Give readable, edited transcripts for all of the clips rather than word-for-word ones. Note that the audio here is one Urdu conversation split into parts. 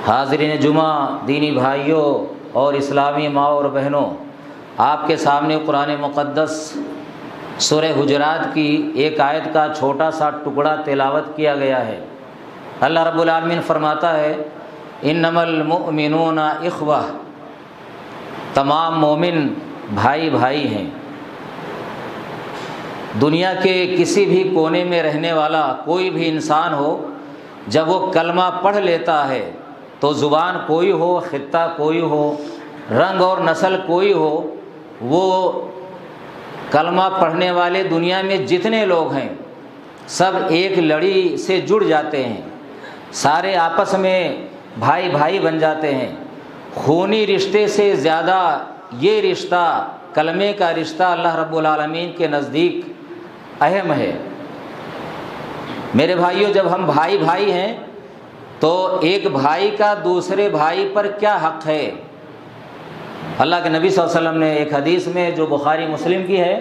حاضرین جمعہ، دینی بھائیوں اور اسلامی ماں اور بہنوں، آپ کے سامنے قرآن مقدس سورہ حجرات کی ایک آیت کا چھوٹا سا ٹکڑا تلاوت کیا گیا ہے۔ اللہ رب العالمین فرماتا ہے انما المؤمنون اخوہ، تمام مومن بھائی بھائی ہیں۔ دنیا کے کسی بھی کونے میں رہنے والا کوئی بھی انسان ہو، جب وہ کلمہ پڑھ لیتا ہے تو زبان کوئی ہو، خطہ کوئی ہو، رنگ اور نسل کوئی ہو، وہ کلمہ پڑھنے والے دنیا میں جتنے لوگ ہیں سب ایک لڑی سے جڑ جاتے ہیں، سارے آپس میں بھائی بھائی بن جاتے ہیں۔ خونی رشتے سے زیادہ یہ رشتہ، کلمے کا رشتہ، اللہ رب العالمین کے نزدیک اہم ہے۔ میرے بھائیوں، جب ہم بھائی بھائی ہیں تو ایک بھائی کا دوسرے بھائی پر کیا حق ہے؟ اللہ کے نبی صلی اللہ علیہ وسلم نے ایک حدیث میں جو بخاری مسلم کی ہے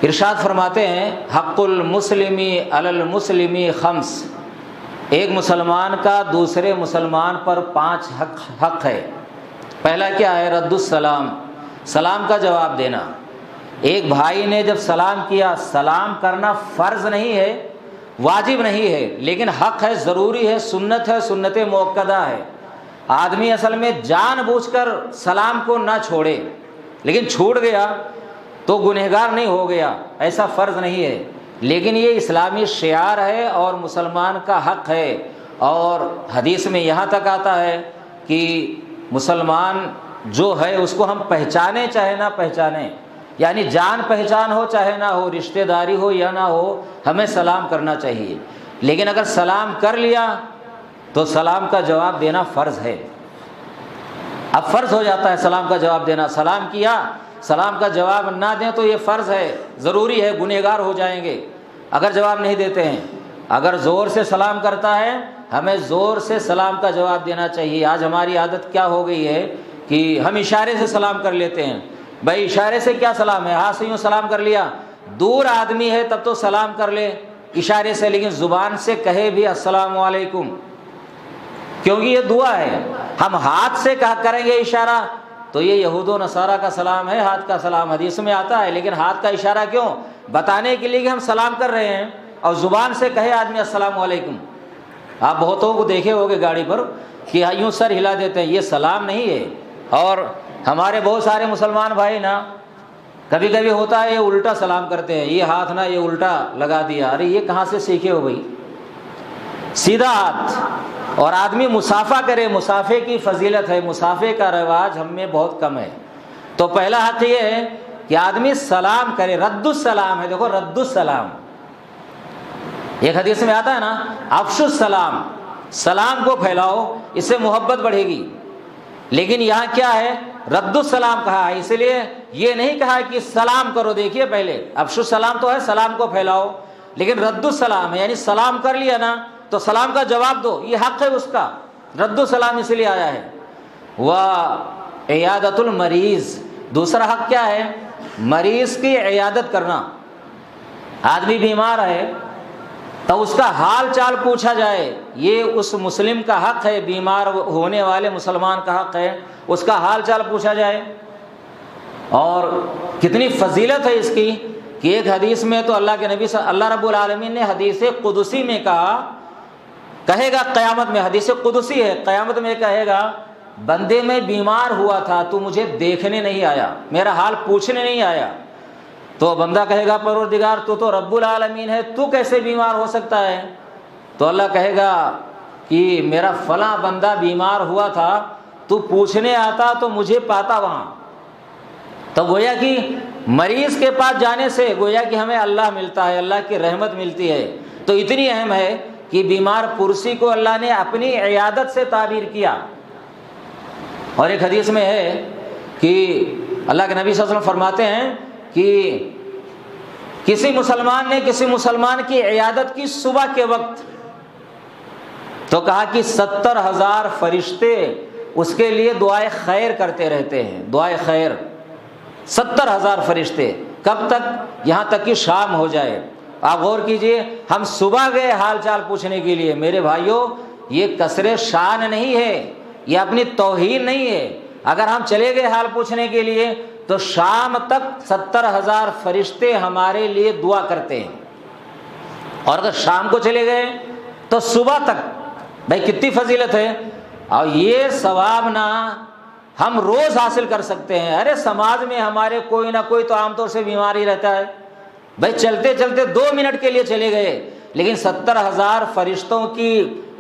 ارشاد فرماتے ہیں حق المسلم علی المسلم خمس، ایک مسلمان کا دوسرے مسلمان پر 5 حق ہے۔ پہلا کیا ہے؟ رد السلام، سلام کا جواب دینا۔ ایک بھائی نے جب سلام کیا، سلام کرنا فرض نہیں ہے، واجب نہیں ہے، لیکن حق ہے، ضروری ہے، سنت ہے، سنت موقدہ ہے۔ آدمی اصل میں جان بوجھ کر سلام کو نہ چھوڑے، لیکن چھوٹ گیا تو گنہگار نہیں ہو گیا، ایسا فرض نہیں ہے، لیکن یہ اسلامی شعار ہے اور مسلمان کا حق ہے۔ اور حدیث میں یہاں تک آتا ہے کہ مسلمان جو ہے اس کو ہم پہچانے چاہے نہ پہچانے، یعنی جان پہچان ہو چاہے نہ ہو، رشتہ داری ہو یا نہ ہو، ہمیں سلام کرنا چاہیے۔ لیکن اگر سلام کر لیا تو سلام کا جواب دینا فرض ہے۔ اب فرض ہو جاتا ہے سلام کا جواب دینا۔ سلام کیا، سلام کا جواب نہ دیں تو یہ فرض ہے، ضروری ہے، گنہگار ہو جائیں گے اگر جواب نہیں دیتے ہیں۔ اگر زور سے سلام کرتا ہے، ہمیں زور سے سلام کا جواب دینا چاہیے۔ آج ہماری عادت کیا ہو گئی ہے کہ ہم اشارے سے سلام کر لیتے ہیں۔ بھائی اشارے سے کیا سلام ہے؟ ہاتھ سے یوں سلام کر لیا، دور آدمی ہے تب تو سلام کر لے اشارے سے، لیکن زبان سے کہے بھی السلام علیکم، کیونکہ یہ دعا ہے۔ ہم ہاتھ سے کہا کریں گے اشارہ تو یہ یہود و نصارہ کا سلام ہے، ہاتھ کا سلام حدیث میں آتا ہے، لیکن ہاتھ کا اشارہ کیوں؟ بتانے کے لیے کہ ہم سلام کر رہے ہیں، اور زبان سے کہے آدمی السلام علیکم۔ آپ بہتوں کو دیکھے ہوگے گاڑی پر کہ یوں سر ہلا دیتے ہیں، یہ سلام نہیں ہے۔ اور ہمارے بہت سارے مسلمان بھائی نا کبھی کبھی ہوتا ہے یہ الٹا سلام کرتے ہیں، یہ ہاتھ نا یہ الٹا لگا دیا، ارے یہ کہاں سے سیکھے ہو بھائی؟ سیدھا ہاتھ، اور آدمی مسافہ کرے، مسافے کی فضیلت ہے، مسافے کا رواج ہم میں بہت کم ہے۔ تو پہلا حق یہ ہے کہ آدمی سلام کرے، رد السلام ہے، دیکھو رد السلام، ایک حدیث میں آتا ہے نا افشوا السلام، سلام کو پھیلاؤ، اس سے محبت بڑھے گی۔ لیکن یہاں کیا ہے؟ رد السلام کہا ہے، اس لیے یہ نہیں کہا کہ سلام کرو۔ دیکھیے پہلے افشوا السلام تو ہے سلام کو پھیلاؤ، لیکن رد السلام ہے، یعنی سلام کر لیا نا تو سلام کا جواب دو، یہ حق ہے اس کا۔ رد السلام اس لیے آیا ہے۔ وعیادۃ المریض، دوسرا حق کیا ہے؟ مریض کی عیادت کرنا۔ آدمی بیمار ہے تو اس کا حال چال پوچھا جائے، یہ اس مسلم کا حق ہے، بیمار ہونے والے مسلمان کا حق ہے، اس کا حال چال پوچھا جائے۔ اور کتنی فضیلت ہے اس کی کہ ایک حدیث میں تو اللہ رب العالمین نے حدیث قدسی میں کہے گا قیامت میں، حدیث قدسی ہے، قیامت میں کہے گا بندے میں بیمار ہوا تھا تو مجھے دیکھنے نہیں آیا، میرا حال پوچھنے نہیں آیا۔ تو بندہ کہے گا پروردگار تو رب العالمین ہے، تو کیسے بیمار ہو سکتا ہے؟ تو اللہ کہے گا کہ میرا فلاں بندہ بیمار ہوا تھا، تو پوچھنے آتا تو مجھے پاتا وہاں۔ تو گویا کہ مریض کے پاس جانے سے گویا کہ ہمیں اللہ ملتا ہے، اللہ کی رحمت ملتی ہے۔ تو اتنی اہم ہے کہ بیمار پرسی کو اللہ نے اپنی عیادت سے تعبیر کیا۔ اور ایک حدیث میں ہے کہ اللہ کے نبی صلی اللہ علیہ وسلم فرماتے ہیں کہ کسی مسلمان نے کسی مسلمان کی عیادت کی صبح کے وقت، تو کہا کہ 70,000 فرشتے اس کے لیے دعائے خیر کرتے رہتے ہیں، دعائے خیر 70,000 فرشتے، کب تک؟ یہاں تک کہ شام ہو جائے۔ آپ غور کیجئے، ہم صبح گئے حال چال پوچھنے کے لیے، میرے بھائیوں یہ کسر شان نہیں ہے، یہ اپنی توہین نہیں ہے۔ اگر ہم چلے گئے حال پوچھنے کے لیے تو شام تک 70,000 فرشتے ہمارے لیے دعا کرتے ہیں، اور اگر شام کو چلے گئے تو صبح تک، بھائی کتنی فضیلت ہے۔ اور یہ ثواب نہ ہم روز حاصل کر سکتے ہیں۔ ارے سماج میں ہمارے کوئی نہ کوئی تو عام طور سے بیمار ہی رہتا ہے، بھائی چلتے چلتے 2 منٹ کے لیے چلے گئے، لیکن 70,000 فرشتوں کی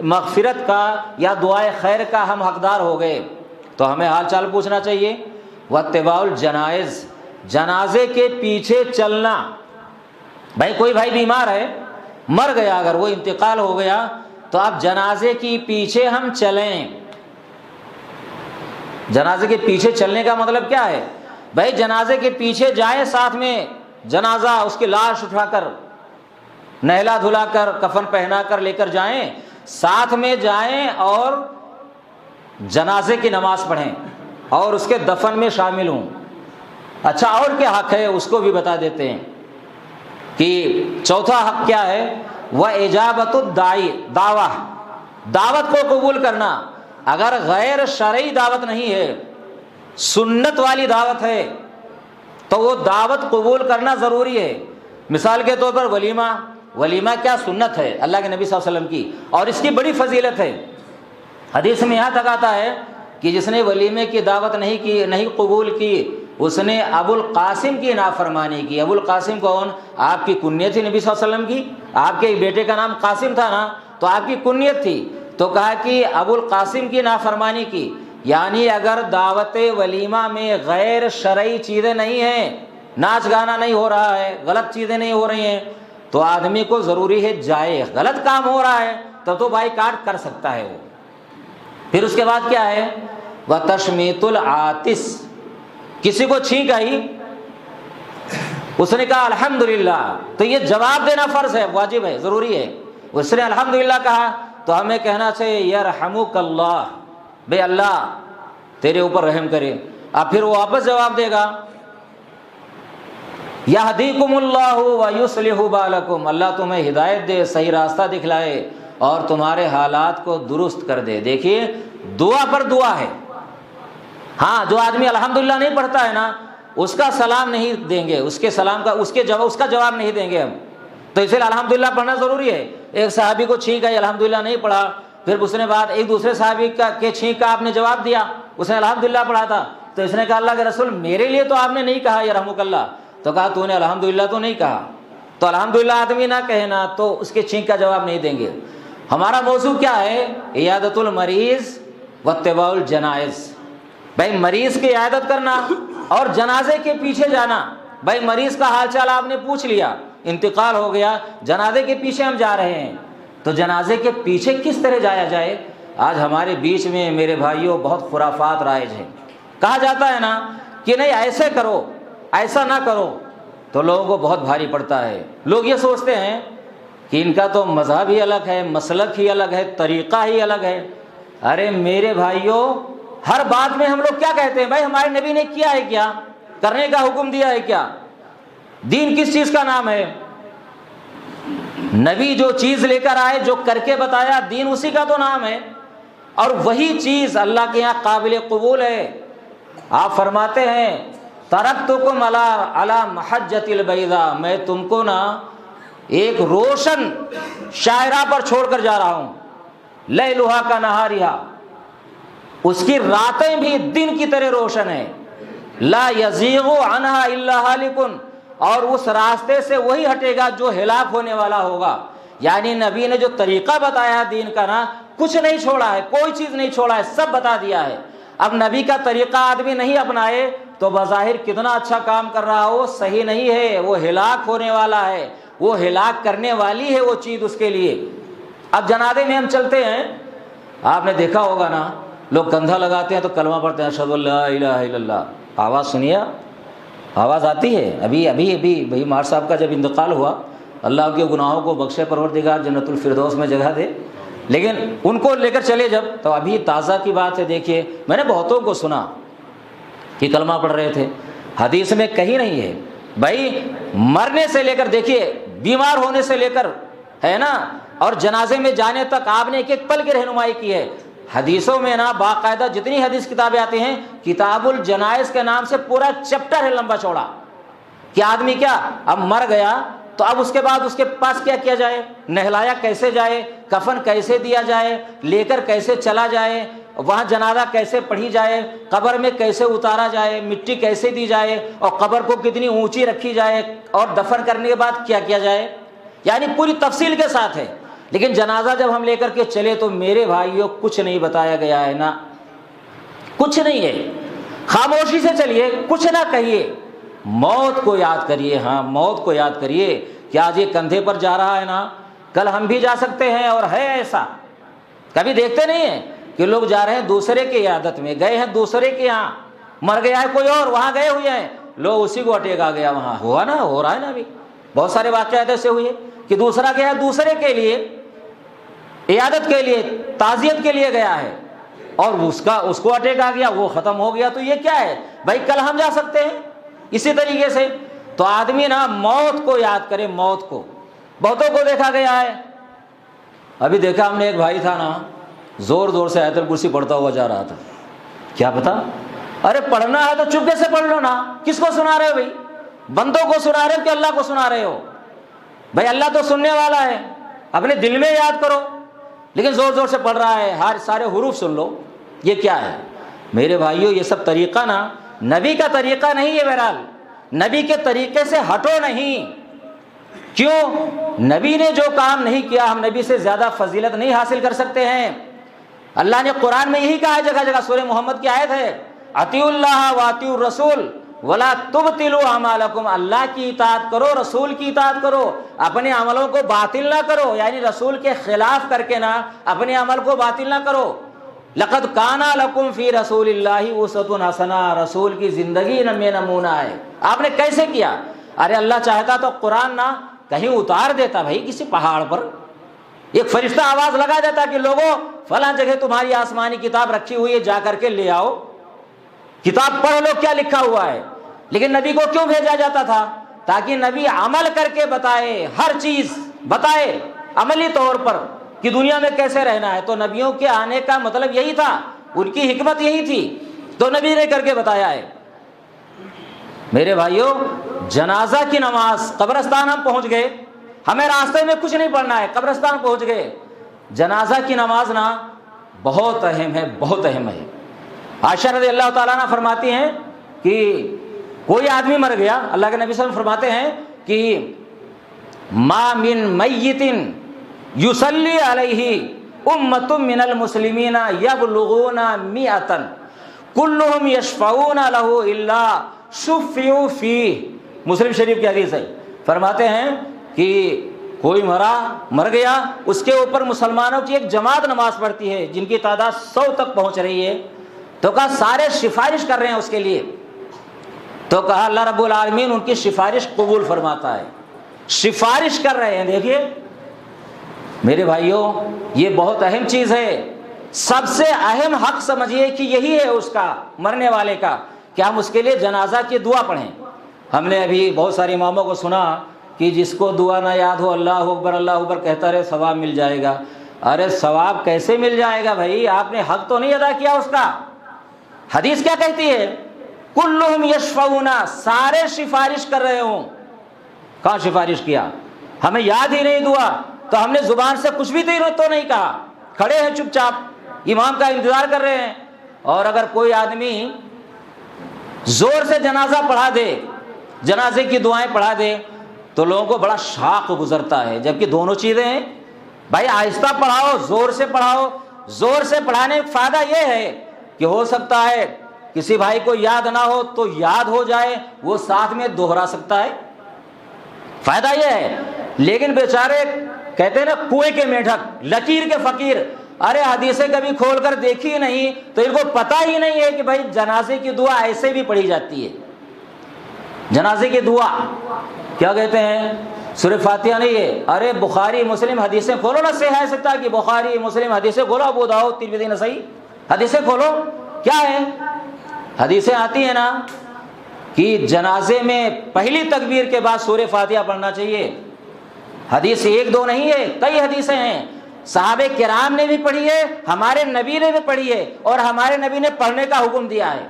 مغفرت کا یا دعائے خیر کا ہم حقدار ہو گئے۔ تو ہمیں حال چال پوچھنا چاہیے۔ واتباع الجنائز، جنازے کے پیچھے چلنا۔ بھائی کوئی بھائی بیمار ہے، مر گیا، اگر وہ انتقال ہو گیا تو آپ جنازے کی پیچھے ہم چلیں۔ جنازے کے پیچھے چلنے کا مطلب کیا ہے؟ بھائی جنازے کے پیچھے جائیں، ساتھ میں جنازہ اس کی لاش اٹھا کر نہلا دھلا کر کفن پہنا کر لے کر جائیں، ساتھ میں جائیں اور جنازے کی نماز پڑھیں اور اس کے دفن میں شامل ہوں۔ اچھا، اور کیا حق ہے اس کو بھی بتا دیتے ہیں کہ چوتھا حق کیا ہے؟ وَإِجَابَةُ الدَّاعِ، دعوت کو قبول کرنا۔ اگر غیر شرعی دعوت نہیں ہے، سنت والی دعوت ہے، تو وہ دعوت قبول کرنا ضروری ہے۔ مثال کے طور پر ولیمہ کیا سنت ہے اللہ کے نبی صلی اللہ علیہ وسلم کی، اور اس کی بڑی فضیلت ہے۔ حدیث میں یہاں تک آتا ہے کہ جس نے ولیمے کی دعوت نہیں قبول کی، اس نے ابو القاسم کی نافرمانی کی۔ ابو القاسم کون؟ آپ کی کنیت تھی نبی صلی اللہ علیہ وسلم کی، آپ کے بیٹے کا نام قاسم تھا نا، تو آپ کی کنیت تھی، تو کہا کہ ابو القاسم کی نافرمانی کی۔ یعنی اگر دعوت ولیمہ میں غیر شرعی چیزیں نہیں ہیں، ناچ گانا نہیں ہو رہا ہے، غلط چیزیں نہیں ہو رہی ہیں، تو آدمی کو ضروری ہے جائے۔ غلط کام ہو رہا ہے تب تو بائیکاٹ کر سکتا ہے وہ۔ پھر اس کے بعد کیا ہے؟ وَتَشْمِيتُ الْعَاطِسِ، کسی کو چھینک آئی، اس نے کہا الحمدللہ، تو یہ جواب دینا فرض ہے، واجب ہے، ضروری ہے۔ اس نے الحمدللہ کہا تو ہمیں کہنا چاہیے یرحمک اللہ، بے اللہ تیرے اوپر رحم کرے۔ اب پھر وہ واپس جواب دے گا یہدیکم اللہ ویصلح بالکم، اللہ تمہیں ہدایت دے، صحیح راستہ دکھلائے اور تمہارے حالات کو درست کر دے۔ دیکھیے دعا پر دعا ہے۔ ہاں، جو آدمی الحمدللہ نہیں پڑھتا ہے نا، اس کا سلام نہیں دیں گے، اس کے سلام کا اس کا جواب نہیں دیں گے ہم، تو اس لیے الحمدللہ پڑھنا ضروری ہے۔ ایک صحابی کو چھینک آئی، الحمدللہ نہیں پڑھا، پھر اس نے بعد ایک دوسرے صحابی کے چھینک کا آپ نے جواب دیا، اس نے الحمدللہ پڑھا تھا، تو اس نے کہا اللہ کے رسول میرے لیے تو آپ نے نہیں کہا یرحمک اللہ، تو کہا تو نے الحمدللہ تو نہیں کہا، تو الحمدللہ آدمی نہ کہنا تو اس کے چھینک کا جواب نہیں دیں گے۔ ہمارا موضوع کیا ہے؟ عیادت المریض واتباع الجنائز۔ بھائی مریض کی عیادت کرنا اور جنازے کے پیچھے جانا۔ بھائی مریض کا حال چال آپ نے پوچھ لیا، انتقال ہو گیا، جنازے کے پیچھے ہم جا رہے ہیں، تو جنازے کے پیچھے کس طرح جایا جائے؟ آج ہمارے بیچ میں میرے بھائیوں بہت خرافات رائج ہیں۔ کہا جاتا ہے نا کہ نہیں ایسے کرو، ایسا نہ کرو، تو لوگوں کو بہت بھاری پڑتا ہے۔ لوگ یہ سوچتے ہیں کہ ان کا تو مذہب ہی الگ ہے، مسلک ہی الگ ہے، طریقہ ہی الگ ہے۔ ارے میرے بھائیوں، ہر بات میں ہم لوگ کیا کہتے ہیں؟ بھائی ہمارے نبی نے کیا ہے، کیا کرنے کا حکم دیا ہے، کیا دین کس چیز کا نام ہے؟ نبی جو چیز لے کر آئے، جو کر کے بتایا، دین اسی کا تو نام ہے، اور وہی چیز اللہ کے یہاں قابل قبول ہے۔ آپ فرماتے ہیں ترکتکم علی محجۃ البیضاء، میں تم کو نا ایک روشن شاہراہ پر چھوڑ کر جا رہا ہوں، لیلھا کنہارھا، اس کی راتیں بھی دن کی طرح روشن ہے، لا یزیغ عنہا الا ہالک، اور اس راستے سے وہی ہٹے گا جو ہلاک ہونے والا ہوگا۔ یعنی نبی نے جو طریقہ بتایا دین کا نا، کچھ نہیں چھوڑا ہے، کوئی چیز نہیں چھوڑا ہے، سب بتا دیا ہے۔ اب نبی کا طریقہ آدمی نہیں اپنائے تو بظاہر کتنا اچھا کام کر رہا ہو، صحیح نہیں ہے، وہ ہلاک ہونے والا ہے، وہ ہلاک کرنے والی ہے وہ چیز اس کے لیے۔ اب جنازے میں ہم چلتے ہیں، آپ نے دیکھا ہوگا نا، لوگ کندھا لگاتے ہیں تو کلمہ پڑھتے ہیں، اشہد ان لا الہ الا اللہ، آواز سنیے، آواز آتی ہے۔ ابھی بھائی مار صاحب کا جب انتقال ہوا، اللہ ان کے گناہوں کو بخشے، پروردگار جنت الفردوس میں جگہ دے، لیکن ان کو لے کر چلے جب، تو ابھی تازہ کی بات ہے۔ دیکھیے میں نے بہتوں کو سنا کہ کلمہ پڑھ رہے تھے، حدیث میں کہیں نہیں ہے۔ بھائی مرنے سے لے کر، دیکھیے بیمار ہونے سے لے کر، ہے نا، اور جنازے میں جانے تک آپ نے ایک ایک پل کی رہنمائی کی ہے۔ حدیثوں میں نا باقاعدہ جتنی حدیث کتابیں آتی ہیں، کتاب الجنائز کے نام سے پورا چیپٹر ہے لمبا چوڑا، کہ آدمی کیا اب مر گیا تو اب اس کے بعد اس کے پاس کیا کیا جائے، نہلایا کیسے جائے، کفن کیسے دیا جائے، لے کر کیسے چلا جائے، وہاں جنازہ کیسے پڑھی جائے، قبر میں کیسے اتارا جائے، مٹی کیسے دی جائے، اور قبر کو کتنی اونچی رکھی جائے، اور دفن کرنے کے بعد کیا کیا جائے، یعنی پوری تفصیل کے ساتھ ہے۔ لیکن جنازہ جب ہم لے کر کے چلے تو میرے بھائیوں کچھ نہیں بتایا گیا ہے نا، کچھ نہیں ہے۔ خاموشی سے چلیے، کچھ نہ کہیے، موت کو یاد کریے۔ ہاں موت کو یاد کریے کہ آج یہ کندھے پر جا رہا ہے نا، کل ہم بھی جا سکتے ہیں، اور ہے ایسا۔ کبھی دیکھتے نہیں ہیں کہ لوگ جا رہے ہیں دوسرے کی عیادت میں، گئے ہیں دوسرے کے یہاں، مر گیا ہے کوئی اور، وہاں گئے ہوئے ہیں لوگ، اسی کو اٹیک آ گیا، وہاں ہوا نا، ہو رہا ہے نا، ابھی بہت سارے واقعات ایسے ہوئے کہ دوسرا گیا ہے دوسرے کے لیے عیادت کے لیے، تعزیت کے لیے گیا ہے، اور اس کو اٹیک آ گیا، وہ ختم ہو گیا۔ تو یہ کیا ہے بھائی، کل ہم جا سکتے ہیں اسی طریقے سے۔ تو آدمی نا موت کو یاد کرے، موت کو۔ بہتوں کو دیکھا گیا ہے، ابھی دیکھا ہم نے ایک بھائی تھا نا، زور زور سے آیت الکرسی پڑھتا ہوا جا رہا تھا، کیا پتا، ارے پڑھنا ہے تو چپکے سے پڑھ لو نا، کس کو سنا رہے ہو بھائی، بندوں کو سنا رہے ہو کہ اللہ کو سنا رہے ہو؟ بھائی اللہ تو سننے والا ہے، اپنے دل میں یاد کرو، لیکن زور زور سے پڑھ رہا ہے، ہر سارے حروف سن لو، یہ کیا ہے؟ میرے بھائیوں یہ سب طریقہ نا نبی کا طریقہ نہیں ہے۔ بہرحال نبی کے طریقے سے ہٹو نہیں۔ کیوں؟ نبی نے جو کام نہیں کیا ہم نبی سے زیادہ فضیلت نہیں حاصل کر سکتے ہیں۔ اللہ نے قرآن میں یہی کہا ہے، جگہ جگہ، سورہ محمد کی آیت ہے، اطیعوا اللہ واطیعوا الرسول ولا تبطلوا اعمالکم، اللہ کی اطاعت کرو، رسول کی اطاعت کرو، اپنے عملوں کو باطل نہ کرو، یعنی رسول کے خلاف کر کے نہ اپنے عمل کو باطل نہ کرو۔ لقد کان لکم فی رسول اللہ اسوۃ حسنہ، رسول کی زندگی میں نمونہ ہے۔ آپ نے کیسے کیا؟ ارے اللہ چاہتا تو قرآن نہ کہیں اتار دیتا بھائی، کسی پہاڑ پر ایک فرشتہ آواز لگا دیتا کہ لوگوں فلاں جگہ تمہاری آسمانی کتاب رکھی ہوئی ہے، جا کر کے لے آؤ، کتاب پڑھ لو کیا لکھا ہوا ہے۔ لیکن نبی کو کیوں بھیجا جاتا تھا؟ تاکہ نبی عمل کر کے بتائے، ہر چیز بتائے عملی طور پر کہ دنیا میں کیسے رہنا ہے۔ تو نبیوں کے آنے کا مطلب یہی تھا، ان کی حکمت یہی تھی، تو نبی نے کر کے بتایا ہے۔ میرے بھائیوں جنازہ کی نماز، قبرستان ہم پہنچ گئے، ہمیں راستے میں کچھ نہیں پڑھنا ہے، قبرستان پہنچ گئے، جنازہ کی نماز نا بہت اہم ہے، بہت اہم ہے۔ عائشہ رضی اللہ تعالیٰ عنہ فرماتی ہیں کہ کوئی آدمی مر گیا، اللہ کے نبی صلی اللہ علیہ وسلم فرماتے ہیں کہ ما من میت یصلی علیہ امۃ من المسلمین یبلغون مئۃ کلہم یشفعون لہ الا شفعوا فیہ، مسلم شریف کی حدیث ہے۔ فرماتے ہیں کہ کوئی مر گیا، اس کے اوپر مسلمانوں کی ایک جماعت نماز پڑھتی ہے جن کی تعداد 100 تک پہنچ رہی ہے، تو کہا سارے سفارش کر رہے ہیں اس کے لیے، تو کہا اللہ رب العالمین ان کی سفارش قبول فرماتا ہے، سفارش کر رہے ہیں۔ دیکھیے میرے بھائیوں یہ بہت اہم چیز ہے، سب سے اہم حق سمجھیے کہ یہی ہے اس کا، مرنے والے کا، کہ ہم اس کے لیے جنازہ کی دعا پڑھیں۔ ہم نے ابھی بہت سارے اماموں کو سنا کہ جس کو دعا نہ یاد ہو اللہ اکبر کہتا رہے ثواب مل جائے گا۔ ارے ثواب کیسے مل جائے گا بھائی، آپ نے حق تو نہیں ادا کیا اس کا۔ حدیث کیا کہتی ہے؟ کلہم یشفعون، سارے سفارش کر رہے ہوں۔ کہاں سفارش کیا؟ ہمیں یاد ہی نہیں دعا، تو ہم نے زبان سے کچھ بھی تو نہیں کہا، کھڑے ہیں چپ چاپ امام کا انتظار کر رہے ہیں۔ اور اگر کوئی آدمی زور سے جنازہ پڑھا دے، جنازے کی دعائیں پڑھا دے، تو لوگوں کو بڑا شاق گزرتا ہے، جبکہ دونوں چیزیں ہیں بھائی، آہستہ پڑھاؤ، زور سے پڑھاؤ۔ زور سے پڑھانے کا فائدہ یہ ہے کہ ہو سکتا ہے کسی بھائی کو یاد نہ ہو تو یاد ہو جائے، وہ ساتھ میں دوہرا سکتا ہے، فائدہ یہ ہے۔ لیکن بیچارے کہتے ہیں نا کنویں کے میںڈھک، لکیر کے فقیر، ارے حدیثیں کبھی کھول کر دیکھی ہی نہیں، تو ان کو پتہ ہی نہیں ہے کہ بھائی جنازے کی دعا ایسے بھی پڑھی جاتی ہے۔ جنازے کی دعا کیا کہتے ہیں؟ سورہ فاتحہ نہیں ہے، ارے بخاری مسلم حدیثیں کھولو نا، صحیح ہے سکتا کہ بخاری مسلم حدیثیں کھولو، ابو داؤد ترمذی نسائی حدیثیں کھولو، کیا ہے؟ حدیثیں آتی ہیں نا کہ جنازے میں پہلی تکبیر کے بعد سورہ فاتحہ پڑھنا چاہیے، حدیث ایک دو نہیں ہے، کئی حدیثیں ہیں، صحابہ کرام نے بھی پڑھی ہے، ہمارے نبی نے بھی پڑھی ہے، اور ہمارے نبی نے پڑھنے کا حکم دیا ہے۔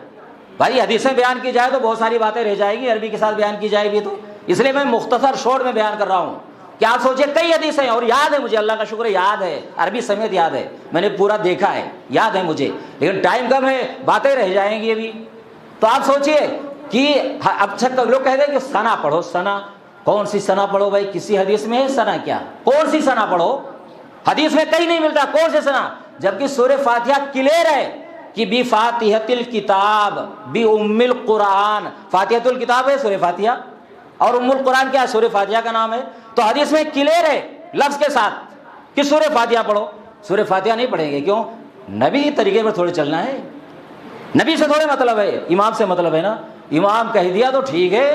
بھائی حدیثیں بیان کی جائے تو بہت ساری باتیں رہ جائیں گی، عربی کے ساتھ بیان کی جائے گی تو اس لیے میں مختصر شارٹ میں بیان کر رہا ہوں کہ آپ سوچیں کئی حدیثیں، اور یاد ہے مجھے، اللہ کا شکر ہے یاد ہے، عربی سمیت یاد ہے، میں نے پورا دیکھا ہے، یاد ہے مجھے، لیکن ٹائم کم ہے، باتیں رہ جائیں گی ابھی۔ تو آپ سوچئے کہ اب تک لوگ کہتے ہیں کہ ثنا پڑھو، ثنا کون سی ثنا پڑھو بھائی؟ کسی حدیث میں ہے ثنا کیا؟ کون سی ثنا پڑھو؟ حدیث میں کہیں نہیں ملتا کون سے ثنا، جبکہ سورہ فاتحہ کلیئر ہے کہ بی فاتحۃ الکتاب بی ام القرآن، فاتحۃ الکتاب ہے سورہ فاتحہ، اور ام القرآن کیا ہے؟ سورہ فاتحہ کا نام ہے۔ تو حدیث میں کلیئر ہے لفظ کے ساتھ کہ سورہ فاتحہ پڑھو۔ سورہ فاتحہ نہیں پڑھیں گے کیوں؟ نبی کے طریقے پر تھوڑے چلنا ہے، نبی سے تھوڑے مطلب ہے، امام سے مطلب ہے نا، امام کہہ دیا تو ٹھیک ہے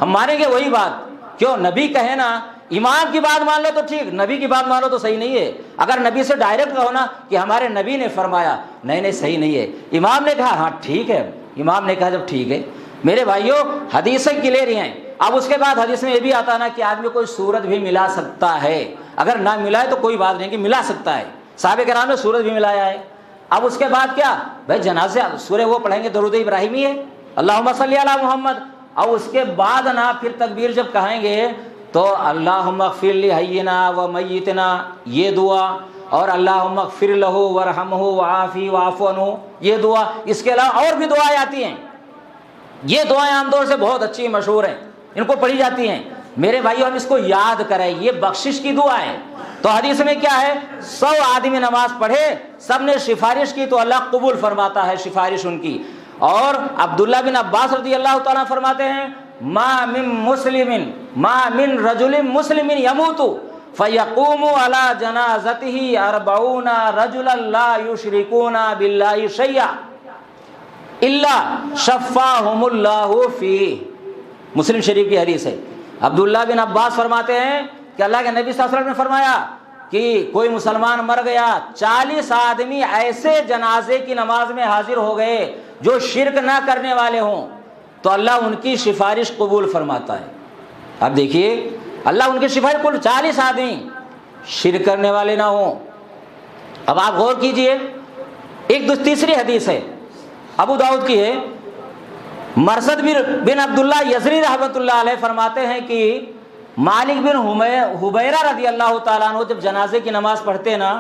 ہم مانیں گے وہی بات، کیوں؟ نبی کہے نا، امام کی بات مان لو تو ٹھیک، نبی کی بات مانو تو صحیح نہیں ہے۔ اگر نبی سے ڈائریکٹ کہو نا کہ ہمارے نبی نے فرمایا، نہیں صحیح نہیں ہے، امام نے کہا ہاں ٹھیک ہے، امام نے کہا جب ٹھیک ہے۔ میرے بھائیوں حدیثیں کلیئر ہیں۔ اب اس کے بعد حدیث میں یہ بھی آتا نا کہ آدمی کوئی صورت بھی ملا سکتا ہے، اگر نہ ملائے تو کوئی بات نہیں کہ ملا سکتا ہے، صحابہ کرام نے صورت بھی ملایا ہے۔ اب اس کے بعد کیا بھائی؟ جنازے سورہ وہ پڑھیں گے، درود ابراہیمی ہے، اللہم صلی علی محمد، اور اس کے بعد نا پھر تکبیر جب کہیں گے تو اللہم اغفر لحینا و میتنا یہ دعا، اور اللہم اغفر لہ ورحمہ وعافی واعف عنہ یہ دعا۔ اس کے علاوہ اور بھی دعائیں آتی ہیں، یہ دعائیں عام طور سے بہت اچھی مشہور ہیں، ان کو پڑھی جاتی ہیں۔ میرے بھائیو ہم اس کو یاد کریں، یہ بخشش کی دعا ہے۔ تو حدیث میں کیا ہے؟ 100 آدمی نماز پڑھے، سب نے سفارش کی تو اللہ قبول فرماتا ہے سفارش ان کی۔ اور عبداللہ بن عباس رضی اللہ تعالیٰ فرماتے ہیں ما من رجل مسلم يموت فيقوم على جنازته 40 رجلا لا يشركون بالله شيئا الا شفاهم الله فيه، مسلم شریف کی حدیث ہے۔ عبداللہ بن عباس فرماتے ہیں کہ اللہ کے نبی صلی اللہ علیہ وسلم نے فرمایا کہ کوئی مسلمان مر گیا، 40 آدمی ایسے جنازے کی نماز میں حاضر ہو گئے جو شرک نہ کرنے والے ہوں تو اللہ ان کی سفارش قبول فرماتا ہے۔ اب دیکھیے اللہ ان کی سفارش قبول، 40 آدمی شرک کرنے والے نہ ہوں۔ اب آپ غور کیجئے، ایک تیسری حدیث ہے ابو داؤد کی ہے، مرثد بن عبداللہ یزنی رحمۃ اللہ علیہ فرماتے ہیں کہ مالک بن حبیرہ رضی اللہ تعالیٰ عنہ جب جنازے کی نماز پڑھتے نا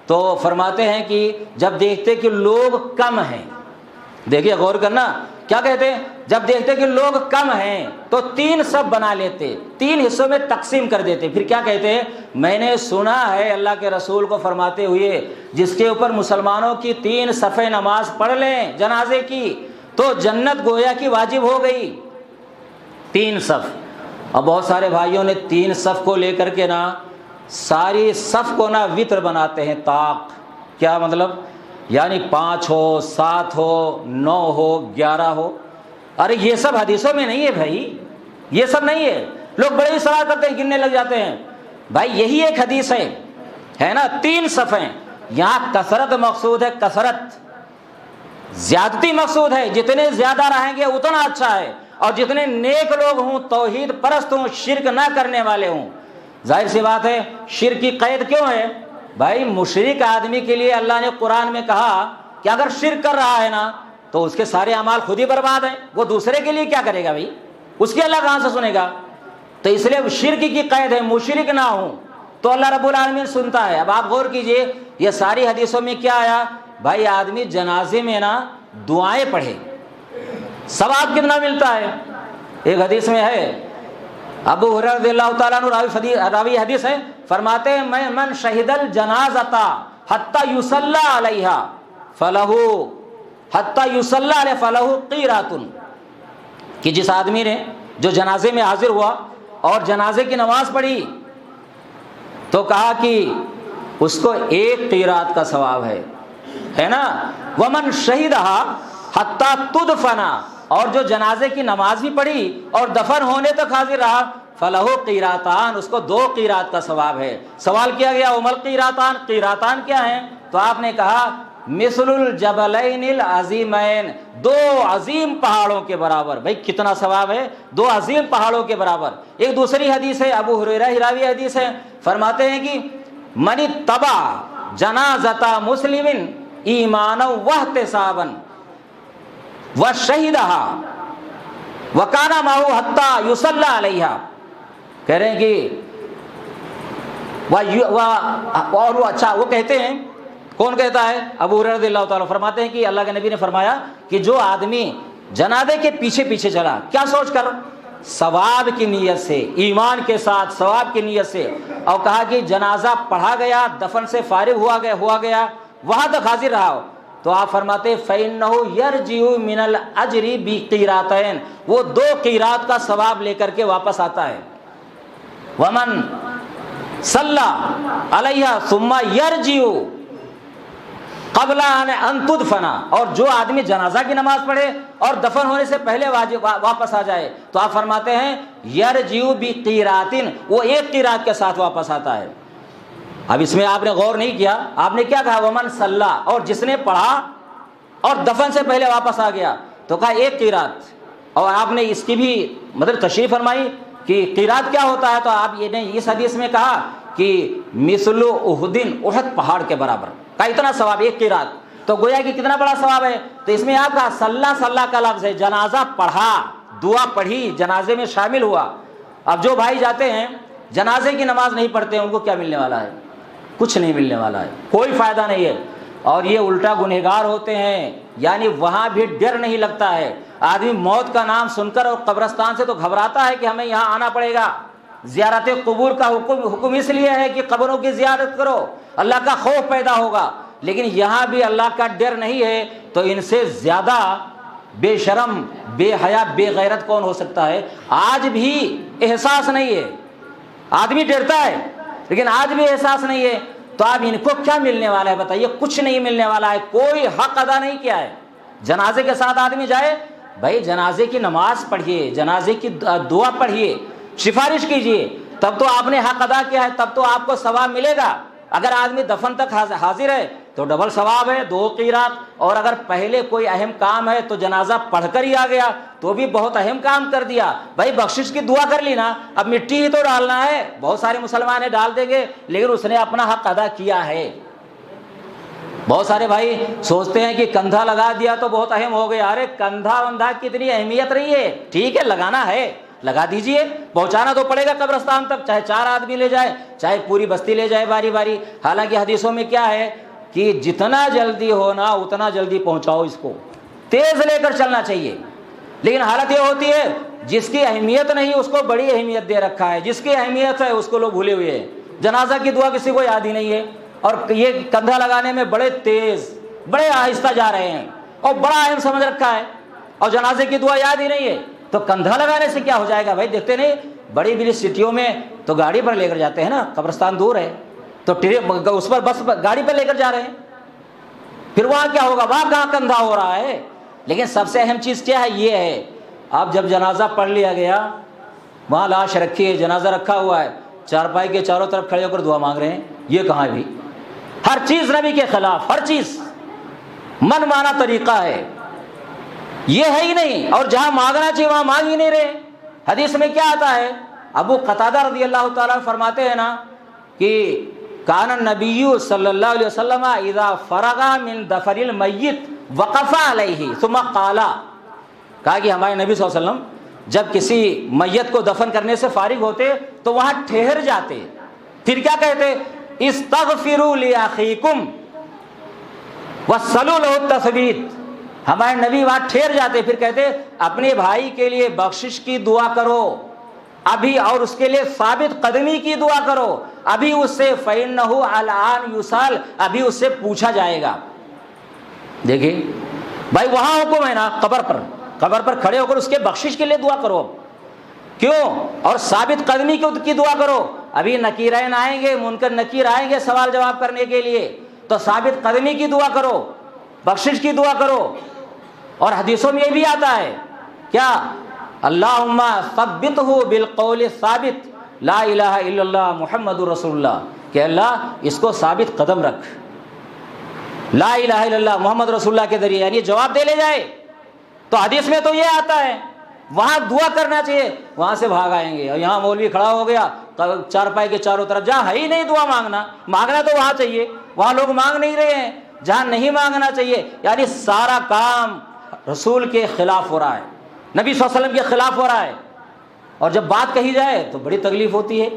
تو فرماتے ہیں کہ جب دیکھتے کہ لوگ کم ہیں، دیکھیے غور کرنا کیا کہتے ہیں، جب دیکھتے کہ لوگ کم ہیں تو 3 صف بنا لیتے، 3 حصوں میں تقسیم کر دیتے۔ پھر کیا کہتے ہیں؟ میں نے سنا ہے اللہ کے رسول کو فرماتے ہوئے جس کے اوپر مسلمانوں کی 3 صفیں نماز پڑھ لیں جنازے کی تو جنت گویا کی واجب ہو گئی۔ 3 صف، اور بہت سارے بھائیوں نے 3 صف کو لے کر کے نا ساری صف کو نا وتر بناتے ہیں، طاق، کیا مطلب؟ یعنی 5 ہو، 7 ہو، 9 ہو، 11 ہو۔ ارے یہ سب حدیثوں میں نہیں ہے بھائی، یہ سب نہیں ہے، لوگ بڑے ہی سوال کرتے ہیں، گننے لگ جاتے ہیں۔ بھائی یہی ایک حدیث ہے نا، 3 صفیں، یہاں کثرت مقصود ہے، کثرت، زیادتی مقصود ہے، جتنے زیادہ رہیں گے اتنا اچھا ہے، اور جتنے نیک لوگ ہوں، توحید پرست ہوں، شرک نہ کرنے والے ہوں۔ ظاہر سی بات ہے شرک کی قید کیوں ہے بھائی؟ مشرک آدمی کے لیے اللہ نے قرآن میں کہا کہ اگر شرک کر رہا ہے نا تو اس کے سارے اعمال خود ہی برباد ہیں، وہ دوسرے کے لیے کیا کرے گا بھائی؟ اس کی اللہ کہاں سے سنے گا؟ تو اس لیے شرک کی قید ہے، مشرک نہ ہوں تو اللہ رب العالمین سنتا ہے۔ اب آپ غور کیجئے، یہ ساری حدیثوں میں کیا آیا بھائی؟ آدمی جنازے میں نا دعائیں پڑھے، ثواب کتنا ملتا ہے؟ ایک حدیث میں ہے، ابو ہریرہ رضی اللہ تعالیٰ عنہ راوی حدیث ہے، فرماتے ہیں من شہد الجنازۃ حتی یصلی علیہا فلہ قیرات، کہ جس آدمی نے جو جنازے میں حاضر ہوا اور جنازے کی نماز پڑھی تو کہا کہ اس کو 1 قیرات کا ثواب ہے نا۔ ومن شہدھا حتی تدفن، اور جو جنازے کی نماز بھی پڑھی اور دفن ہونے تک حاضر رہا فلہ قیراتان، اس کو 2 قیرات کا ثواب ہے۔ سوال کیا گیا امل قیراتان، قیراتان کیا ہیں؟ تو آپ نے کہا مثل الجبلین العظیمین، دو عظیم پہاڑوں کے برابر۔ بھائی کتنا ثواب ہے، دو عظیم پہاڑوں کے برابر۔ ایک دوسری حدیث ہے، ابو ہریرہ راوی حدیث ہے، فرماتے ہیں کہ من اتبع جنازۃ مسلم ایمانا واحتسابا وشہدها وکانا معه حتی یصلی علیہا، کہہ رہے ہیں کہ اور وہ اچھا، وہ کہتے ہیں، کون کہتا ہے؟ ابو ہریرہ رضی اللہ تعالیٰ فرماتے ہیں کہ اللہ کے نبی نے فرمایا کہ جو آدمی جنازے کے پیچھے پیچھے چلا، کیا سوچ کر؟ ثواب کی نیت سے، ایمان کے ساتھ ثواب کی نیت سے، اور کہا کہ جنازہ پڑھا گیا، دفن سے فارغ ہوا گیا، وہاں تک حاضر رہا ہو، تو آپ فرماتے فَإِنَّهُ يَرْجِعُ مِنَ الْأَجْرِ بِقِيرَاتَيْن، وہ 2 قیرات کا ثواب لے کر کے واپس آتا ہے۔ وَمَنْ صَلَّى عَلَيْهَا ثُمَّ يَرْجِعُ قبل ان تدفن، اور جو آدمی جنازہ کی نماز پڑھے اور دفن ہونے سے پہلے واپس آ جائے، تو آپ فرماتے ہیں یرجع بقیرات، وہ 1 قیرات کے ساتھ واپس آتا ہے۔ اب اس میں آپ نے غور نہیں کیا، آپ نے کیا کہا؟ ومن صلی، اور جس نے پڑھا اور دفن سے پہلے واپس آ گیا تو کہا 1 قیرات، اور آپ نے اس کی بھی مطلب تشریح فرمائی کہ قیرات کیا ہوتا ہے، تو آپ یہ نے اس حدیث میں کہا کہ مثل احد، احد پہاڑ کے برابر کا اتنا ثواب 1 قیرات، تو گویا کہ کتنا بڑا ثواب ہے۔ تو اس میں آپ کا صلی کا لفظ ہے، جنازہ پڑھا، دعا پڑھی، جنازے میں شامل ہوا۔ اب جو بھائی جاتے ہیں جنازے کی نماز نہیں پڑھتے ہیں، ان کو کیا ملنے والا ہے؟ کچھ نہیں ملنے والا ہے، کوئی فائدہ نہیں ہے، اور یہ الٹا گنہگار ہوتے ہیں۔ یعنی وہاں بھی ڈر نہیں لگتا ہے، آدمی موت کا نام سن کر اور قبرستان سے تو گھبراتا ہے کہ ہمیں یہاں آنا پڑے گا۔ زیارت قبور کا حکم اس لیے ہے کہ قبروں کی زیارت کرو، اللہ کا خوف پیدا ہوگا، لیکن یہاں بھی اللہ کا ڈر نہیں ہے، تو ان سے زیادہ بے شرم، بے حیا، بے غیرت کون ہو سکتا ہے؟ آج بھی احساس نہیں ہے، آدمی ڈرتا ہے لیکن آج بھی احساس نہیں ہے، تو اب ان کو کیا ملنے والا ہے بتائیے؟ کچھ نہیں ملنے والا ہے، کوئی حق ادا نہیں کیا ہے۔ جنازے کے ساتھ آدمی جائے، بھائی جنازے کی نماز پڑھیے، جنازے کی دعا پڑھیے، سفارش کیجئے، تب تو آپ نے حق ادا کیا ہے، تب تو آپ کو ثواب ملے گا۔ اگر آدمی دفن تک حاضر ہے تو ڈبل ثواب ہے، 2 قیرات، اور اگر پہلے کوئی اہم کام ہے تو جنازہ پڑھ کر ہی آ گیا تو بھی بہت اہم کام کر دیا۔ بھائی بخشش کی دعا کر لی نا، اب مٹی ہی تو ڈالنا ہے، بہت سارے مسلمان ڈال دیں گے، لیکن اس نے اپنا حق ادا کیا ہے۔ بہت سارے بھائی سوچتے ہیں کہ کندھا لگا دیا تو بہت اہم ہو گیا، ارے کندھا وندھا کی اتنی اہمیت نہیں ہے، ٹھیک ہے لگانا ہے لگا دیجئے، پہنچانا تو پڑے گا قبرستان تک، چاہے 4 آدمی لے جائے، چاہے پوری بستی لے جائے باری باری۔ حالانکہ حدیثوں میں کیا ہے کہ جتنا جلدی ہونا اتنا جلدی پہنچاؤ، اس کو تیز لے کر چلنا چاہیے۔ لیکن حالت یہ ہوتی ہے جس کی اہمیت نہیں اس کو بڑی اہمیت دے رکھا ہے، جس کی اہمیت ہے اس کو لوگ بھولے ہوئے ہیں۔ جنازہ کی دعا کسی کو یاد ہی نہیں ہے، اور یہ کندھا لگانے میں بڑے تیز، بڑے آہستہ جا رہے ہیں، اور بڑا اہم سمجھ رکھا ہے، اور جنازے کی دعا یاد ہی نہیں ہے، تو کندھا لگانے سے کیا ہو جائے گا؟ بھائی دیکھتے نہیں بڑی بڑی سٹیوں میں تو گاڑی پر لے کر جاتے ہیں نا، قبرستان دور ہے تو اس پر بس گاڑی پر لے کر جا رہے ہیں، پھر وہاں کیا ہوگا؟ وہاں کہاں کندھا ہو رہا ہے؟ لیکن سب سے اہم چیز کیا ہے؟ یہ ہے اب جب جنازہ پڑھ لیا گیا، وہاں لاش رکھی ہے، جنازہ رکھا ہوا ہے، چارپائی کے چاروں طرف کھڑے ہو کر دعا مانگ رہے ہیں، یہ کہاں بھی؟ ہر چیز نبی کے خلاف، ہر چیز من مانا طریقہ ہے، یہ ہے ہی نہیں، اور جہاں مانگنا چاہیے وہاں مانگ ہی نہیں رہے۔ حدیث میں کیا آتا ہے؟ ابو قتادہ رضی اللہ تعالیٰ فرماتے ہیں نا کہ کان النبی صلی اللہ علیہ وسلم اذا فرغ من دفن المیت وقف علیہ ثم قال، کہا کہ ہمارے نبی صلی اللہ علیہ وسلم جب کسی میت کو دفن کرنے سے فارغ ہوتے تو وہاں ٹھہر جاتے، پھر کیا کہتے؟ استغفروا لاخیکم وصلوا له التثبیت۔ ہمارے نبی وہاں ٹھہر جاتے، پھر کہتے اپنے بھائی کے لیے بخشش کی دعا کرو ابھی، اور اس کے لیے ثابت قدمی کی دعا کرو ابھی، اس سے فَإِنَّهُ الْآنَ يُسْأَلُ، ابھی اس سے پوچھا جائے گا۔ دیکھیں بھائی وہاں حکم ہے نا، قبر پر کھڑے ہو کر اس کے بخشش کے لیے دعا کرو، کیوں؟ اور ثابت قدمی کی دعا کرو، ابھی نکیرین آئیں گے، منکر نکیر آئیں گے سوال جواب کرنے کے لیے، تو ثابت قدمی کی دعا کرو، بخشش کی دعا کرو۔ اور حدیثوں میں یہ بھی آتا ہے کیا؟ اللہم ثبتہ بالقول الثابت لا الہ الا اللہ محمد رسول اللہ، کہ اللہ اس کو ثابت قدم رکھ، لا الہ الا اللہ محمد رسول اللہ کے ذریعے، یعنی جواب دے لے جائے۔ تو حدیث میں تو یہ آتا ہے وہاں دعا کرنا چاہیے، وہاں سے بھاگ آئیں گے، اور یہاں مولوی کھڑا ہو گیا چارپائی کے چاروں طرف، جہاں ہے ہی نہیں دعا مانگنا تو وہاں چاہیے، وہاں لوگ مانگ نہیں رہے ہیں جہاں نہیں مانگنا چاہیے، یعنی سارا کام رسول کے خلاف ہو رہا ہے، نبی صلی اللہ علیہ وسلم کے خلاف ہو رہا ہے۔ اور جب بات کہی جائے تو بڑی تکلیف ہوتی ہے،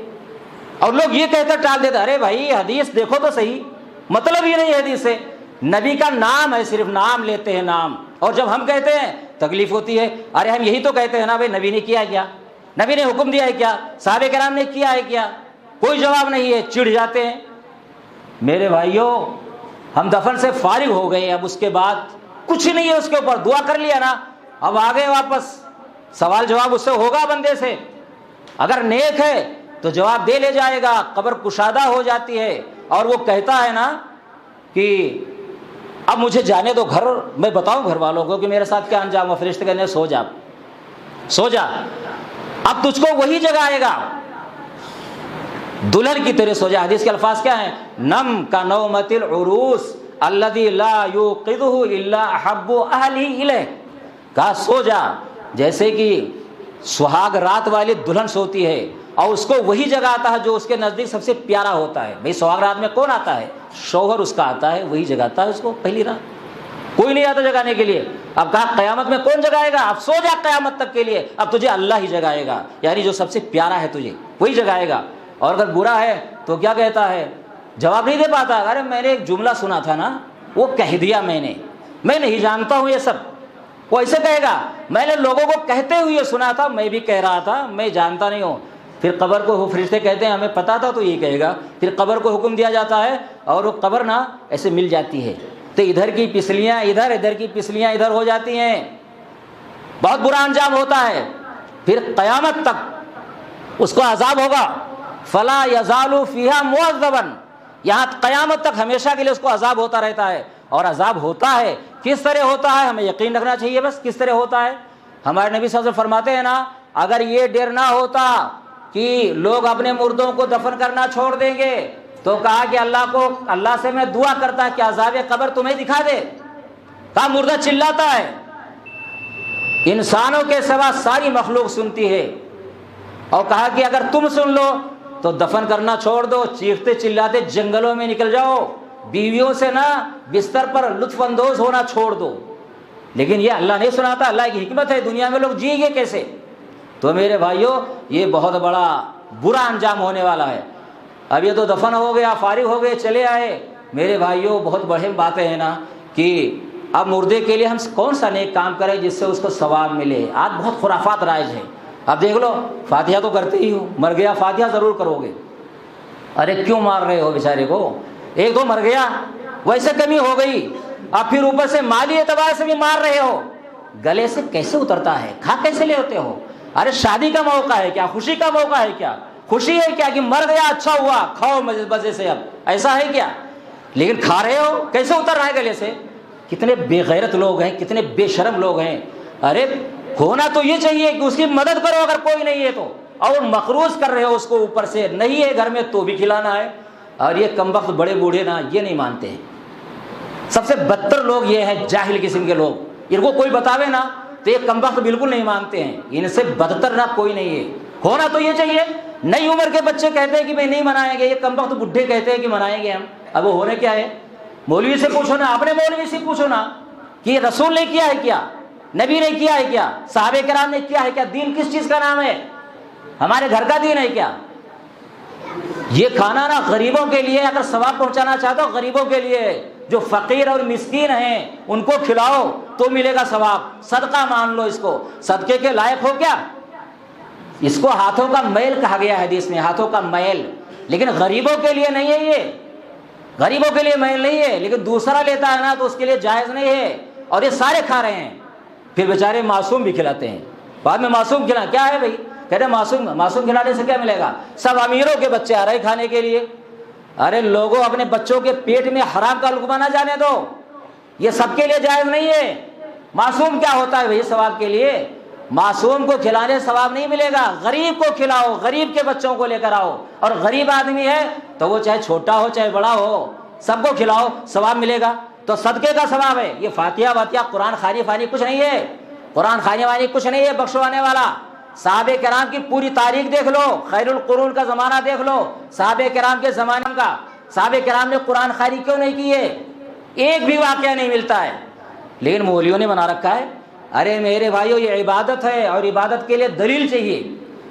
اور لوگ یہ کہتے ٹال دیتے، ارے بھائی حدیث دیکھو تو صحیح، مطلب یہ نہیں ہے حدیث سے، نبی کا نام ہے، صرف نام لیتے ہیں نام، اور جب ہم کہتے ہیں تکلیف ہوتی ہے، ارے ہم یہی تو کہتے ہیں نا بھائی، نبی نے کیا ہے کیا، نبی نے حکم دیا ہے کیا، صحابہ کرام نے کیا ہے کیا، کوئی جواب نہیں ہے، چڑ جاتے ہیں۔ میرے بھائیوں ہم دفن سے فارغ ہو گئے، اب اس کے بعد کچھ نہیں ہے، اس کے اوپر دعا کر لیا نا، اب آگے واپس سوال جواب اس سے ہوگا بندے سے، اگر نیک ہے تو جواب دے لے جائے گا، قبر کشادہ ہو جاتی ہے، اور وہ کہتا ہے نا کہ اب مجھے جانے دو گھر، میں بتاؤں گھر والوں کو کہ میرے ساتھ کیا انجام ہوا، فرشتے کہنے سو جا سو جا، اب تجھ کو وہی جگائے گا، دلہن کی طرح سو جا۔ حدیث کے الفاظ کیا ہیں، نم کا نومت العروس الذی لا یوقظہ الا احب اہلہ الیہ، کہا سو جا جیسے کہ سہاگ رات والی دلہن سوتی ہے، اور اس کو وہی جگاتا ہے جو اس کے نزدیک سب سے پیارا ہوتا ہے۔ بھئی سہاگ رات میں کون آتا ہے، شوہر اس کا آتا ہے، وہی جگاتا ہے اس کو پہلی رات، کوئی نہیں آتا جگانے کے لیے۔ اب کہا قیامت میں کون جگائے گا، اب سو جا قیامت تک کے لیے، اب تجھے اللہ ہی جگائے گا، یعنی جو سب سے پیارا ہے تجھے وہی جگائے گا۔ اور اگر برا ہے تو کیا کہتا ہے، جواب نہیں دے پاتا، ارے میں نے ایک جملہ سنا تھا نا، وہ کہہ دیا میں نہیں جانتا ہوں یہ سب، وہ ایسے کہے گا، میں نے لوگوں کو کہتے ہوئے سنا تھا، میں بھی کہہ رہا تھا، میں جانتا نہیں ہوں۔ پھر قبر کو فرشتے کہتے ہیں ہمیں پتا تھا تو یہ کہے گا، پھر قبر کو حکم دیا جاتا ہے، اور وہ قبر نا ایسے مل جاتی ہے، تو ادھر کی پسلیاں ادھر، ادھر کی پسلیاں ادھر ہو جاتی ہیں، بہت برا انجام ہوتا ہے۔ پھر قیامت تک اس کو عذاب ہوگا، فلا یزال فیہا معذبا، یہاں قیامت تک ہمیشہ کے لیے اس کو عذاب ہوتا رہتا ہے۔ اور عذاب ہوتا ہے کس طرح ہوتا ہے، ہمیں یقین رکھنا چاہیے، بس کس طرح ہوتا ہے۔ ہمارے نبی صلی اللہ علیہ وسلم فرماتے ہیں نا، اگر یہ ڈر نہ ہوتا کہ لوگ اپنے مردوں کو دفن کرنا چھوڑ دیں گے تو کہا کہ اللہ سے میں دعا کرتا کہ عذاب قبر تمہیں دکھا دے۔ کہا مردہ چلاتا ہے، انسانوں کے سوا ساری مخلوق سنتی ہے، اور کہا کہ اگر تم سن لو تو دفن کرنا چھوڑ دو، چیختے چلاتے جنگلوں میں نکل جاؤ، بیویوں سے نہ بستر پر لطف اندوز ہونا چھوڑ دو۔ لیکن یہ اللہ نہیں سناتا، اللہ کی حکمت ہے، دنیا میں لوگ جئیں گے کیسے؟ تو میرے بھائیوں یہ بہت بڑا برا انجام ہونے والا ہے۔ اب یہ تو دفن ہو گیا، فارغ ہو گئے، چلے آئے، میرے بھائیوں بہت بڑی باتیں ہیں نا، کہ اب مردے کے لیے ہم کون سا نیک کام کریں جس سے اس کو ثواب ملے۔ آج بہت خرافات رائج ہیں، اب دیکھ لو فاتحہ تو کرتے ہی ہو، مر گیا فاتحہ ضرور کرو گے، ارے کیوں مار رہے ہو بیچارے کو، ایک دو مر گیا ویسے کمی ہو گئی، اب پھر اوپر سے مالی اعتبار سے بھی مار رہے ہو، گلے سے کیسے اترتا ہے، کھا کیسے لے ہوتے ہو؟ ارے شادی کا موقع ہے کیا، خوشی کا موقع ہے کیا، خوشی ہے کیا کہ مر گیا اچھا ہوا، کھاؤ مزے سے، اب ایسا ہے کیا؟ لیکن کھا رہے ہو، کیسے اتر رہا ہے گلے سے؟ کتنے بے غیرت لوگ ہیں، کتنے بے شرم لوگ ہیں۔ ارے ہونا تو یہ چاہیے کہ اس کی مدد کرو اگر کوئی نہیں ہے تو، اور مقروض کر رہے ہو اس کو، اوپر سے نہیں ہے گھر میں تو بھی کھلانا ہے۔ اور یہ کمبخت بڑے بوڑھے نا یہ نہیں مانتے ہیں، سب سے بدتر لوگ یہ ہیں، جاہل قسم کے لوگ، ان کو کوئی بتاوے نا تو یہ کمبخت بالکل نہیں مانتے ہیں، ان سے بدتر نہ کوئی نہیں ہے۔ ہونا تو یہ چاہیے، نئی عمر کے بچے کہتے ہیں کہ بھائی نہیں منائیں گے، یہ کمبخت بڈھے کہتے ہیں کہ منائیں گے ہم، اب وہ ہونے کیا ہے؟ مولوی سے پوچھو نا، اپنے مولوی سے پوچھو نا کہ یہ رسول نے کیا ہے کیا، نبی نے کیا ہے کیا، صحابہ کرام نے کیا ہے کیا، دین کس چیز کا نام ہے؟ ہمارے گھر کا دین ہے کیا؟ یہ کھانا نا غریبوں کے لیے، اگر ثواب پہنچانا چاہتا ہو غریبوں کے لیے، جو فقیر اور مسکین ہیں ان کو کھلاؤ تو ملے گا ثواب، صدقہ مان لو اس کو، صدقے کے لائق ہو کیا؟ اس کو ہاتھوں کا میل کہا گیا حدیث میں، ہاتھوں کا میل، لیکن غریبوں کے لیے نہیں ہے، یہ غریبوں کے لیے میل نہیں ہے، لیکن دوسرا لیتا ہے نا تو اس کے لیے جائز نہیں ہے، اور یہ سارے کھا رہے ہیں، پھر بیچارے معصوم بھی کھلاتے ہیں، بعد میں معصوم کھلا کیا ہے بھائی، کہتے ہیں معصوم کھلانے سے کیا ملے گا، سب امیروں کے بچے آ رہے کھانے کے لیے۔ ارے لوگوں اپنے بچوں کے پیٹ میں حرام کا لقمہ نہ جانے دو، یہ سب کے لیے جائز نہیں ہے۔ معصوم کیا ہوتا ہے بھائی ثواب کے لیے؟ معصوم کو کھلانے ثواب نہیں ملے گا، غریب کو کھلاؤ، غریب کے بچوں کو لے کر آؤ، اور غریب آدمی ہے تو وہ چاہے چھوٹا ہو چاہے بڑا ہو سب کو کھلاؤ، ثواب ملے گا۔ تو صدقے کا ثواب ہے. یہ فاتحہ واتحہ قرآن خوانی فانی کچھ نہیں ہے، قرآن خوانی وانی کچھ نہیں ہے بخشوانے والا. صحابہ کرام کی پوری تاریخ دیکھ لو، خیر القرون کا زمانہ دیکھ لو، صحابہ کرام کے زمانے کا. صحابہ کرام نے قرآن خوانی کیوں نہیں کی ہے؟ ایک بھی واقعہ نہیں ملتا ہے. لیکن مولویوں نے بنا رکھا ہے. ارے میرے بھائیو، یہ عبادت ہے اور عبادت کے لیے دلیل چاہیے.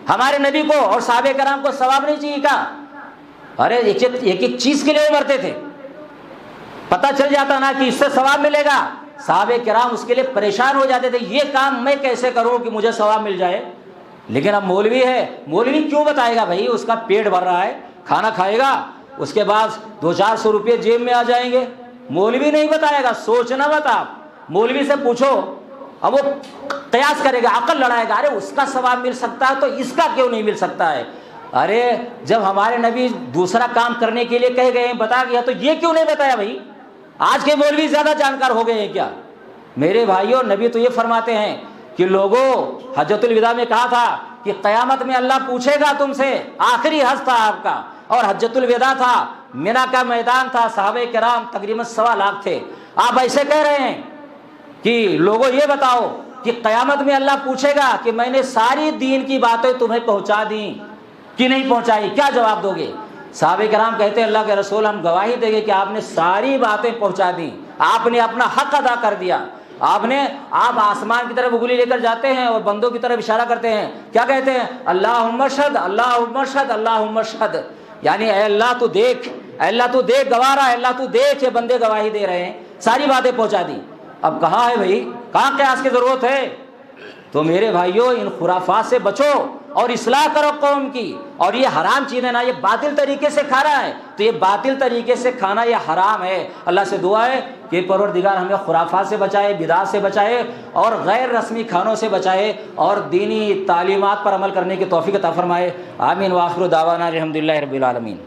ہمارے نبی کو اور صحابہ کرام کو ثواب نہیں چاہیے کیا؟ ارے ایک ایک چیز کے لیے مرتے تھے، پتہ چل جاتا نا کہ اس سے ثواب ملے گا. صحابہ کرام اس کے لیے پریشان ہو جاتے تھے، یہ کام میں کیسے کروں کہ مجھے ثواب مل جائے. لیکن اب مولوی ہے، مولوی کیوں بتائے گا بھائی؟ اس کا پیٹ بھر رہا ہے، کھانا کھائے گا، اس کے بعد 200-400 روپئے جیب میں آ جائیں گے. مولوی نہیں بتائے گا، سوچنا مت آپ. مولوی سے پوچھو، اب وہ قیاس کرے گا، عقل لڑائے گا. ارے اس کا ثواب مل سکتا ہے تو اس کا کیوں نہیں مل سکتا ہے؟ ارے جب ہمارے نبی دوسرا کام کرنے کے لیے کہہ گئے ہیں، بتا گیا، تو یہ کیوں نہیں بتایا بھائی؟ آج کے مولوی زیادہ جانکار ہو گئے ہیں کیا؟ میرے بھائیوں، نبی تو یہ فرماتے ہیں کہ لوگوں، حجۃ الوداع میں کہا تھا کہ قیامت میں اللہ پوچھے گا تم سے. آخری حج تھا آپ کا، اور حجۃ الوداع تھا، مینا کا میدان تھا، صحابہ کرام تقریباً 1.25 لاکھ تھے. آپ ایسے کہہ رہے ہیں کہ لوگوں یہ بتاؤ کہ قیامت میں اللہ پوچھے گا کہ میں نے ساری دین کی باتیں تمہیں پہنچا دیں کہ نہیں پہنچائی، کیا جواب دو گے؟ صحابہ کرام کہتے ہیں اللہ کے رسول، ہم گواہی دیں گے کہ آپ نے ساری باتیں پہنچا دیں، آپ نے اپنا حق ادا کر دیا. آپ آسمان کی طرف انگلی لے کر جاتے ہیں اور بندوں کی طرف اشارہ کرتے ہیں، کیا کہتے ہیں؟ اللہم اشہد، اللہم اشہد، اللہم اشہد. یعنی اے اللہ تو دیکھ، اے اللہ تو دیکھ، گواہ رہا ہے، اللہ تو دیکھ، یہ بندے گواہی دے رہے ہیں، ساری باتیں پہنچا دی. اب کہاں ہے بھائی؟ کہاں قیاس کی ضرورت ہے؟ تو میرے بھائیوں، ان خرافات سے بچو اور اصلاح کرو قوم کی. اور یہ حرام چیزیں نا، یہ باطل طریقے سے کھا رہا ہے، تو یہ باطل طریقے سے کھانا یہ حرام ہے. اللہ سے دعا ہے کہ پروردگار ہمیں خرافات سے بچائے، بدعات سے بچائے، اور غیر رسمی کھانوں سے بچائے، اور دینی تعلیمات پر عمل کرنے کی توفیق عطا فرمائے. آمین. وآخر دعوانا الحمدللہ رب العالمین.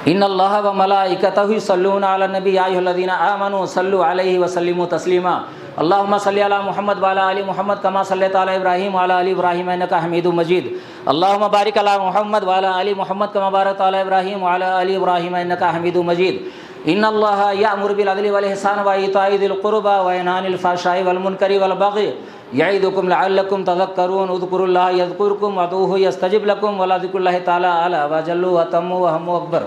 ان اللہ و ملائکتہ یصلون علی النبی یا ایھا الذین آمنوا صلوا علیہ وسلموا تسلیما. اللهم صل علی محمد وعلی آل محمد کما صلیت علی ابراہیم وعلی آل ابراہیم انک حمید مجید. اللهم بارک علی محمد وعلی آل محمد کما بارکت علی ابراہیم وعلی آل ابراہیم انک حمید مجید. ان اللہ یأمر بالعدل والإحسان وإیتاء ذی القربى وینہی عن الفحشاء والمنکر والبغی یعظکم لعلکم تذکرون. اذکروا اللہ یذکرکم وادعوہ یستجب لکم ولذکر اللہ تعالی اعلی وجل واتم وهم اکبر.